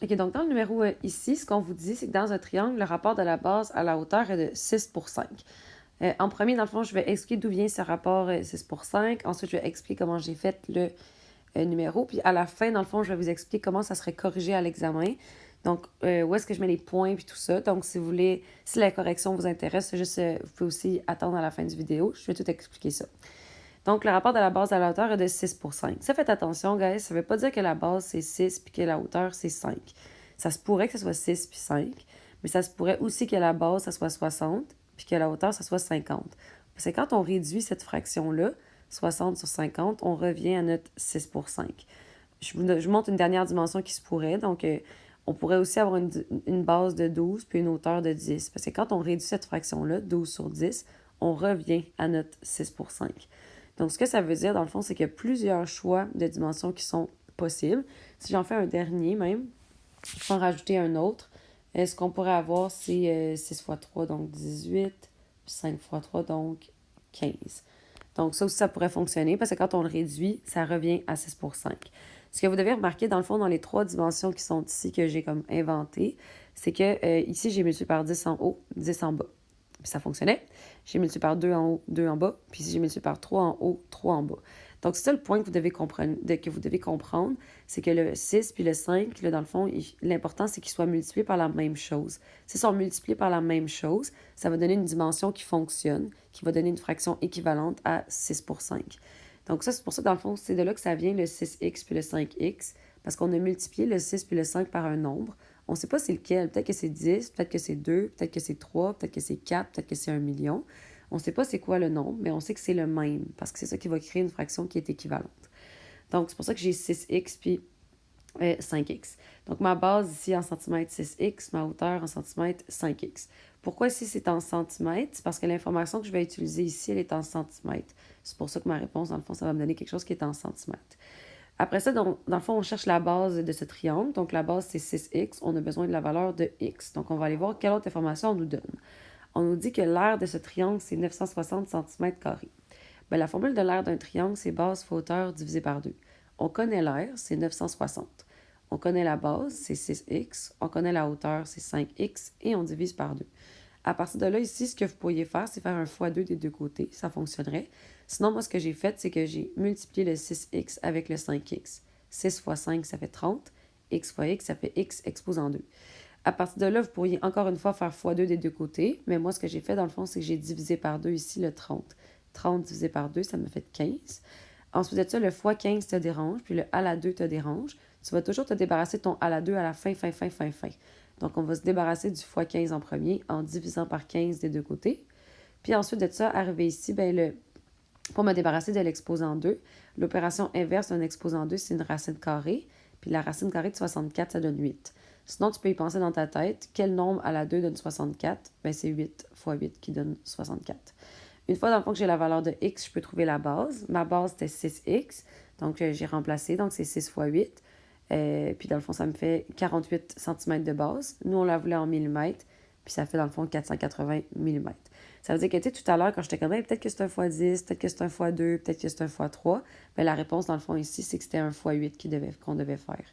OK, donc dans le numéro ici, ce qu'on vous dit, c'est que dans un triangle, le rapport de la base à la hauteur est de 6 pour 5. En premier, dans le fond, je vais expliquer d'où vient ce rapport 6 pour 5. Ensuite, je vais expliquer comment j'ai fait le numéro. Puis à la fin, dans le fond, je vais vous expliquer comment ça serait corrigé à l'examen. Donc, où est-ce que je mets les points puis tout ça. Donc, si vous voulez, si la correction vous intéresse, c'est juste, vous pouvez aussi attendre à la fin du vidéo. Je vais tout expliquer ça. Donc, le rapport de la base à la hauteur est de 6 pour 5. Ça, faites attention, guys. Ça ne veut pas dire que la base, c'est 6 puis que la hauteur, c'est 5. Ça se pourrait que ce soit 6 puis 5, mais ça se pourrait aussi que la base, ça soit 60 puis que la hauteur, ça soit 50. Parce que quand on réduit cette fraction-là, 60 sur 50, on revient à notre 6 pour 5. Je vous montre une dernière dimension qui se pourrait. Donc, on pourrait aussi avoir une base de 12 puis une hauteur de 10. Parce que quand on réduit cette fraction-là, 12 sur 10, on revient à notre 6 pour 5. Donc, ce que ça veut dire, dans le fond, c'est qu'il y a plusieurs choix de dimensions qui sont possibles. Si j'en fais un dernier même, je peux en rajouter un autre. Ce qu'on pourrait avoir, c'est 6 fois 3, donc 18, puis 5 fois 3, donc 15. Donc, ça aussi, ça pourrait fonctionner parce que quand on le réduit, ça revient à 6 pour 5. Ce que vous devez remarquer, dans le fond, dans les trois dimensions qui sont ici, que j'ai comme inventées, c'est que ici, j'ai multiplié par 10 en haut, 10 en bas. Puis ça fonctionnait. J'ai multiplié par 2 en haut, 2 en bas. Puis ici, j'ai multiplié par 3 en haut, 3 en bas. Donc, c'est ça le point que vous devez comprendre, c'est que le 6 puis le 5, là, dans le fond, l'important, c'est qu'ils soient multipliés par la même chose. S'ils sont multipliés par la même chose, ça va donner une dimension qui fonctionne, qui va donner une fraction équivalente à 6 pour 5. Donc ça, c'est pour ça, dans le fond, c'est de là que ça vient le 6x puis le 5x, parce qu'on a multiplié le 6 puis le 5 par un nombre. On ne sait pas c'est lequel. Peut-être que c'est 10, peut-être que c'est 2, peut-être que c'est 3, peut-être que c'est 4, peut-être que c'est 1 million. On ne sait pas c'est quoi le nombre, mais on sait que c'est le même, parce que c'est ça qui va créer une fraction qui est équivalente. Donc, c'est pour ça que j'ai 6x puis 5x. Donc, ma base ici en centimètres, 6x, ma hauteur en centimètres, 5x. Pourquoi ici c'est en centimètres? C'est parce que l'information que je vais utiliser ici, elle est en centimètres. C'est pour ça que ma réponse, dans le fond, ça va me donner quelque chose qui est en centimètres. Après ça, dans le fond, on cherche la base de ce triangle. Donc, la base, c'est 6x. On a besoin de la valeur de x. Donc, on va aller voir quelle autre information on nous donne. On nous dit que l'aire de ce triangle, c'est 960 cm². Bien, la formule de l'aire d'un triangle, c'est base fois hauteur divisé par 2. On connaît l'aire, c'est 960. On connaît la base, c'est 6x. On connaît la hauteur, c'est 5x. Et on divise par 2. À partir de là, ici, ce que vous pourriez faire, c'est faire un fois 2 des deux côtés. Ça fonctionnerait. Sinon, moi, ce que j'ai fait, c'est que j'ai multiplié le 6x avec le 5x. 6 fois 5, ça fait 30. X fois x, ça fait x exposant 2. À partir de là, vous pourriez encore une fois faire x2 des deux côtés. Mais moi, ce que j'ai fait, dans le fond, c'est que j'ai divisé par 2 ici le 30. 30 divisé par 2, ça me fait 15. Ensuite de ça, le x 15 te dérange, puis le à la 2 te dérange. Tu vas toujours te débarrasser de ton à la 2 à la fin, fin, fin, fin, fin. Donc, on va se débarrasser du x 15 en premier en divisant par 15 des deux côtés. Puis ensuite de ça, arriver ici, pour me débarrasser de l'exposant 2, l'opération inverse d'un exposant 2, c'est une racine carrée. Puis la racine carrée de 64, ça donne 8. Sinon, tu peux y penser dans ta tête. Quel nombre à la 2 donne 64? C'est 8 fois 8 qui donne 64. Une fois dans le fond que j'ai la valeur de x, je peux trouver la base. Ma base, c'était 6x. Donc, j'ai remplacé. Donc, c'est 6 fois 8. Puis, dans le fond, ça me fait 48 cm de base. Nous, on la voulait en millimètres. Puis, ça fait, dans le fond, 480 millimètres. Ça veut dire que, tu sais, tout à l'heure, quand j'étais comme, peut-être que c'est un x 10, peut-être que c'est un x 2, peut-être que c'est un x 3. La réponse, dans le fond, ici, c'est que c'était un x 8 qu'on devait faire.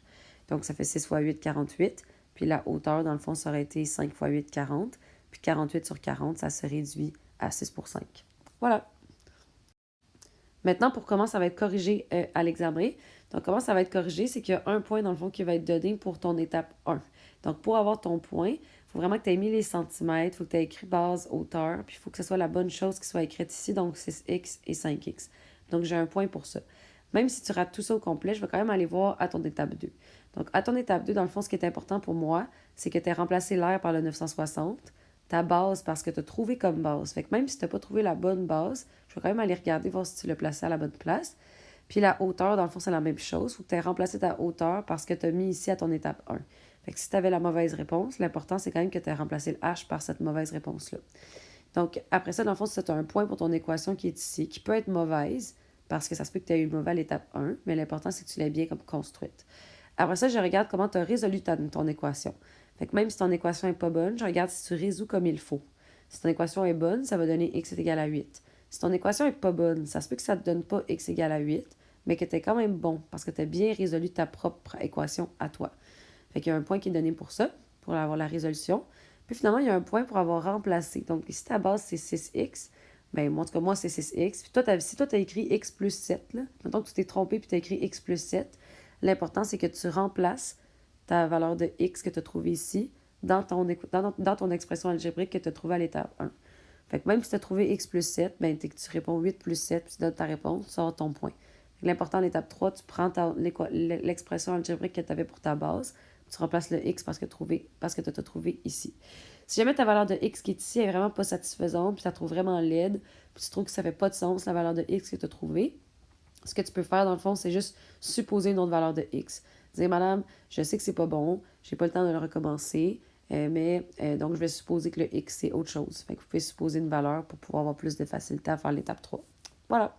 Donc, ça fait 6 fois 8, 48. Puis, la hauteur, dans le fond, ça aurait été 5 fois 8, 40. Puis, 48 sur 40, ça se réduit à 6 pour 5. Voilà. Maintenant, pour comment ça va être corrigé à l'examen. Donc, comment ça va être corrigé, c'est qu'il y a un point, dans le fond, qui va être donné pour ton étape 1. Donc, pour avoir ton point, il faut vraiment que tu aies mis les centimètres, il faut que tu aies écrit base, hauteur, puis il faut que ce soit la bonne chose qui soit écrite ici, donc 6x et 5x. Donc, j'ai un point pour ça. Même si tu rates tout ça au complet, je vais quand même aller voir à ton étape 2. Donc, à ton étape 2, dans le fond, ce qui est important pour moi, c'est que tu aies remplacé l'air par le 960, ta base parce que tu as trouvé comme base. Fait que même si tu n'as pas trouvé la bonne base, je vais quand même aller regarder, voir si tu l'as placé à la bonne place. Puis la hauteur, dans le fond, c'est la même chose. Il faut que tu aies remplacé ta hauteur parce que tu as mis ici à ton étape 1. Fait que si tu avais la mauvaise réponse, l'important, c'est quand même que tu aies remplacé le H par cette mauvaise réponse-là. Donc, après ça, dans le fond, si tu as un point pour ton équation qui est ici, qui peut être mauvaise, parce que ça se peut que tu aies eu mauvais à l'étape 1, mais l'important, c'est que tu l'aies bien comme construite. Après ça, je regarde comment tu as résolu ton équation. Fait que même si ton équation n'est pas bonne, je regarde si tu résous comme il faut. Si ton équation est bonne, ça va donner x est égal à 8. Si ton équation n'est pas bonne, ça se peut que ça ne te donne pas x égal à 8, mais que tu es quand même bon parce que tu as bien résolu ta propre équation à toi. Fait qu'il y a un point qui est donné pour ça, pour avoir la résolution. Puis finalement, il y a un point pour avoir remplacé. Donc, si ta base, c'est 6x, ben, en tout cas, moi, c'est 6x. Puis toi, si toi, tu as écrit x plus 7, là, mettons que tu t'es trompé puis tu as écrit x plus 7, l'important, c'est que tu remplaces ta valeur de x que tu as trouvée ici dans ton expression algébrique que tu as trouvée à l'étape 1. Fait que même si tu as trouvé x plus 7, ben, tu réponds 8 plus 7, puis tu donnes ta réponse, tu sors ton point. L'important en étape 3, tu prends l'expression algébrique que tu avais pour ta base, tu remplaces le x parce que tu as trouvé ici. Si jamais ta valeur de x qui est ici est vraiment pas satisfaisante, puis tu la trouves vraiment laide, puis tu trouves que ça fait pas de sens la valeur de x que tu as trouvée, ce que tu peux faire dans le fond, c'est juste supposer une autre valeur de x. Dire, madame, je sais que c'est pas bon, j'ai pas le temps de le recommencer, mais donc je vais supposer que le x c'est autre chose. Fait que vous pouvez supposer une valeur pour pouvoir avoir plus de facilité à faire l'étape 3. Voilà.